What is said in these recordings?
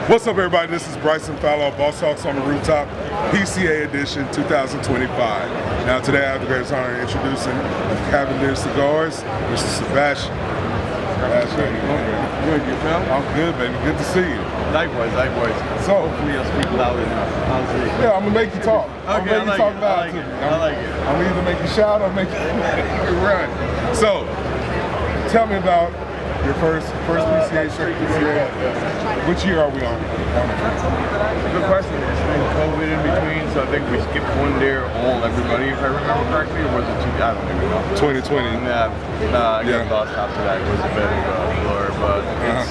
What's up, everybody? This is Bryson Fallow, Boss Talks on the Rooftop, PCA Edition 2025. Now, today I have the greatest honor of introducing Cavalier Cigars, Mr. Sebastien. Good, yourself? I'm good, baby. Good to see you. Likewise. So, Hopefully I'll speak loud enough. How's it? yeah, I'm gonna make you talk. I'm Okay, gonna make you talk loud too. I like it. I'm either make you shout or make you run. So, tell me about your first PCA shirt. Which year are we on? Good question. There's been COVID in between, so I think we skipped one there, everybody, if I remember correctly, or was it I don't even know. 2020. Yeah, I got lost after that. It was a bit of a blur, but it's,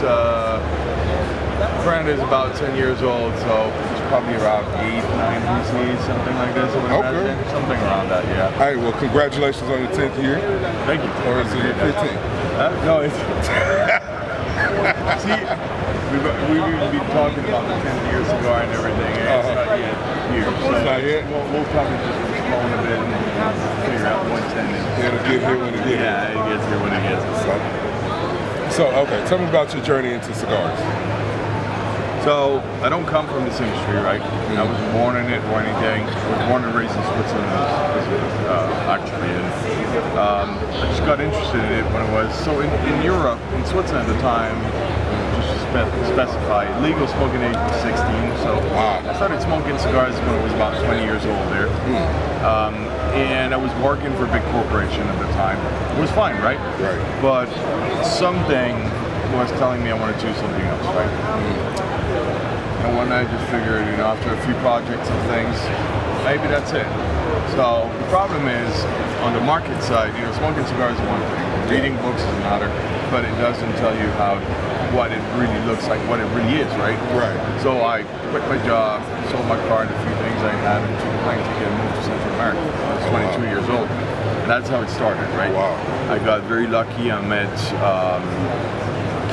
brand is about 10 years old, so it's probably around 8, 9 PCs, something like this. Okay. Something around that, yeah. Hey, well, congratulations on your 10th year. Thank you. Or is it your 15th? No, it's... See, we've even been talking about the 10th year cigar and everything, and it's not yet here. So it's not yet? We'll probably just postpone a bit and figure out when 10 is. It'll get here when it gets here. Yeah, it gets here when it gets here. So, okay, tell me about your journey into cigars. So, I don't come from this industry, right? I wasn't born in it or anything. I was born and raised in Switzerland, actually. And I just got interested in it when I was, so in Europe, in Switzerland at the time, just to specify, legal smoking age was 16. So I started smoking cigars when I was about 20 years old there. And I was working for a big corporation at the time. It was fine, right? Right. But something was telling me I wanted to do something else, right? And one night I just figured, after a few projects and things, maybe that's it. So the problem is, on the market side, smoking cigars is one thing, reading books is another, but it doesn't tell you what it really looks like, what it really is, right? Right. So I quit my job, sold my car and a few things I had, and took a plane ticket and moved to Central America. I was 22 years old. And that's how it started, right? Wow. I got very lucky. I met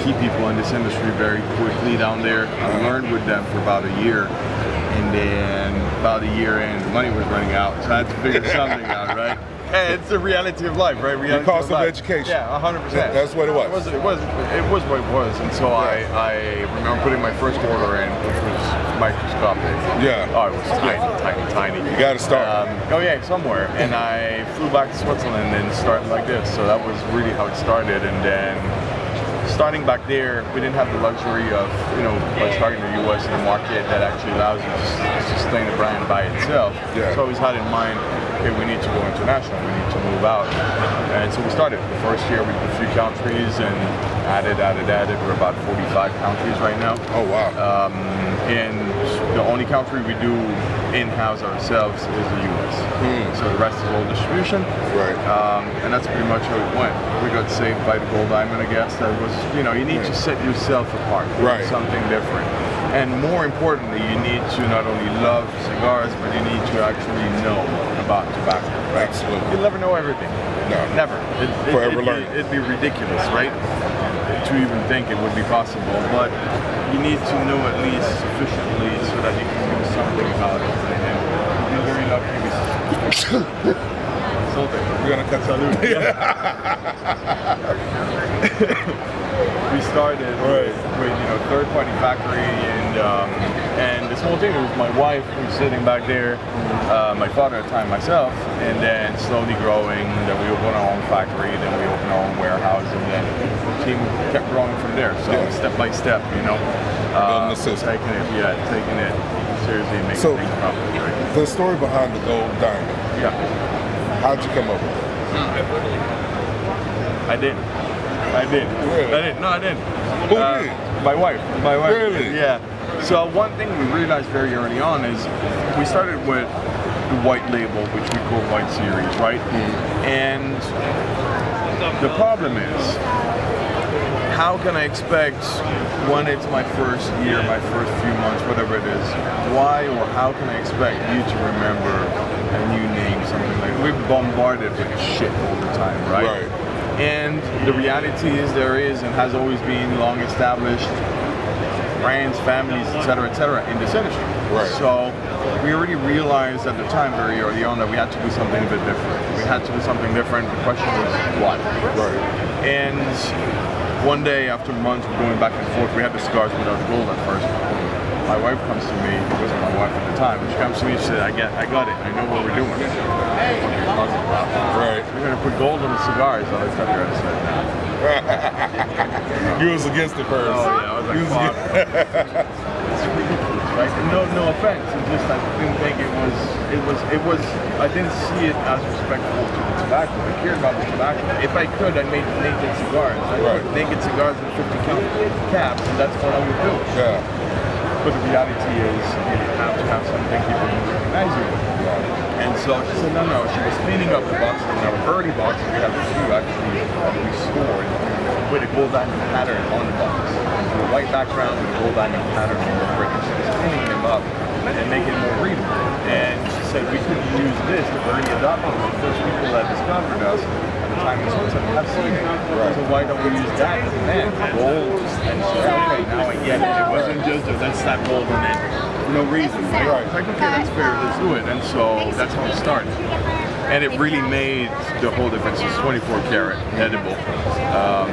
key people in this industry very quickly down there. I learned with them for about a year, and then about a year in, the money was running out, so I had to figure something out, right? And it's the reality of life, right? The cost of education. Yeah, 100%. That's what it was. It was what it was, and so I remember putting my first order in, which was microscopic. Yeah. Oh, it was tiny. You got to start. Somewhere. And I flew back to Switzerland and started like this. So that was really how it started, and then. Starting back there, we didn't have the luxury of, starting in the U.S. in a market that actually allows you to sustain a brand by itself. Yeah. So I always had in mind, okay, we need to go international, we need to move out. And so we started. The first year we did a few countries and added. We're about 45 countries right now. Oh, wow. And the only country we do in-house ourselves is the U.S. So the rest is all distribution. Right. And that's pretty much how it went. We got saved by the gold diamond, I guess. That was, you need to set yourself apart. Right. Something different. And more importantly, you need to not only love cigars, but you need to actually know about tobacco. Right? Absolutely. You'll never know everything. No. Never. Forever learning. It'd be ridiculous, right? To even think it would be possible. But you need to know at least sufficiently so that you can do something about it. And we're very lucky with We're going to cut salute. We started with third-party factory, and this whole thing was my wife who's sitting back there, my father at the time, myself, and then slowly growing. Then we opened our own factory, then we opened our own warehouse, and then the team kept growing from there. So step by step, taking it seriously, and making things properly. Right? The story behind the gold diamond. Yeah. How'd you come up with it? I didn't. Really? I didn't. No, I didn't. Who did? My wife. Really? Yeah. So one thing we realized very early on is we started with the white label, which we call White Series, right? And the problem is, how can I expect when it's my first year, my first few months, whatever it is, why or how can I expect you to remember a new name, something like that? We're bombarded with shit all the time, right? And the reality is there is and has always been long established brands, families, etc., in this industry. Right. So we already realized at the time very early on that we had to do something a bit different. We had to do something different. The question was what? Right. And one day after months of going back and forth, we had the cigars without gold at first. my wife comes to me, it wasn't my wife at the time, she comes to me and she said, I got it, I know what we're doing. What you're talking about. Right. We're going to put gold on the cigars. I was telling her, I said, no. You was against it first. Oh yeah, I was like, fuck. It's ridiculous, right? No offense. It's just I didn't think it was. I didn't see it as respectful to the tobacco. I cared about the tobacco. If I could, I'd make naked cigars. I'd put naked cigars in 50 count caps, and that's what I would do. Yeah. But the reality is, you have to have something people can recognize you with. And so she said, no. She was cleaning up the boxes, and our early boxes, we have a few actually that we stored with a gold diamond pattern on the box. So a white background with a gold diamond pattern on the brick. And she was cleaning them up and making it more readable. And she said, we could use this, the early adopters, the first people that discovered us at the time we have seen it. Right. So why don't we use that? Man, gold. And she said, okay, now I get it. It wasn't just a let's slap gold on it for no reason. Right. Like, okay, that's fair, let's do it. And so that's how it started. And it really made the whole difference. It's 24 karat, edible.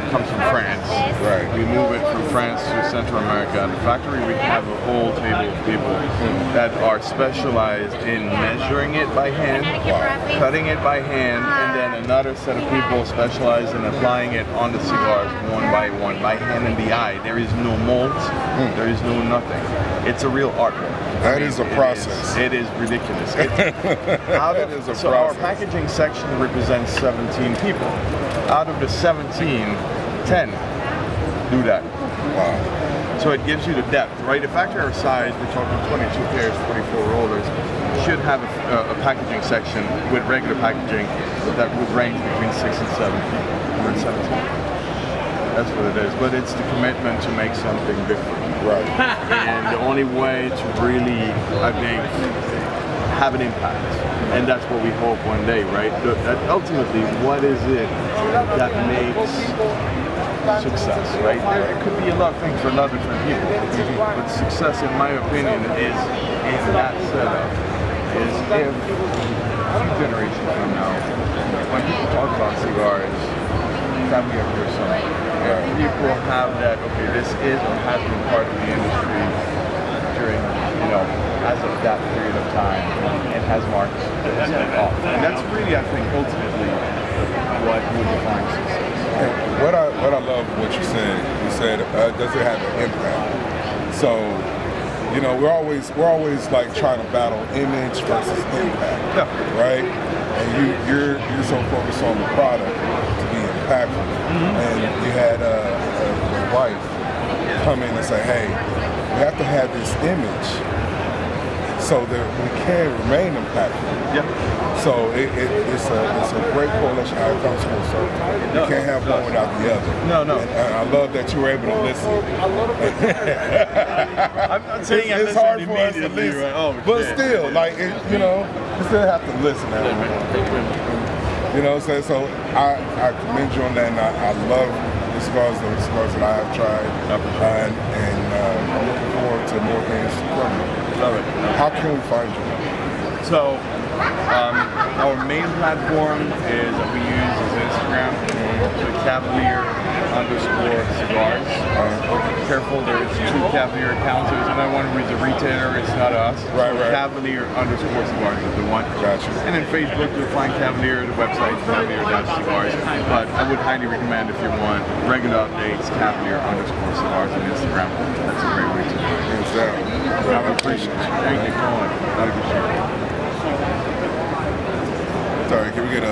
Comes from France. Right. We move it from France to Central America. At the factory, we have a whole table of people that are specialized in measuring it by hand, cutting it by hand, and then another set of people specialized in applying it on the cigars one, by hand in the eye. There is no molds. There is no nothing. It's a real art. That is a process. It is ridiculous. So our packaging section represents 17 people. Out of the 17, 10 do that. Wow. So it gives you the depth, right? A factory our size, we're talking 22 pairs, 44 rollers, should have a packaging section with regular packaging that would range between 6 and 7 people. We're at 17. That's what it is. But it's the commitment to make something different. Right. And the only way to really, I think, have an impact. And that's what we hope one day, right? That ultimately, what is it that makes success, right? It could be a lot of things for a lot of different people. But success, in my opinion, is in that setup. Is if a few generations from now, when people talk about cigars, Cavalier or something, people have that, okay, this is or has been part of the industry during, as of that period of time, and has marked this off. And that's really, I think, ultimately what would define success. What I love what you said, does it have an impact? So, we're always like trying to battle image versus impact, right? And you're so focused on the product to be impactful. And you had a wife come in and say, hey, we have to have this image so that we can remain impactful. So it's a great correlation how it comes full circle. You can't have one without the other. No. And I love that you were able to listen. I'm not saying it's hard for us to listen, right? but still, you still have to listen. So I commend you on that, and I love the cigars that I have tried, and I'm looking forward to more things from you. Love it. How can we find you? So, our main platform is that we use is Instagram, so Cavalier_cigars. Careful, there's 2 Cavalier accounts. There's another one who's a retailer, it's not us. Right. Cavalier_cigars is the one. Gotcha. And then Facebook, you'll find Cavalier, the website, Cavalier.cigars. But I would highly recommend, if you want regular updates, Cavalier_cigars on Instagram. That's a great way to do it. Exactly. I appreciate you. Thank you. Sorry, can we get a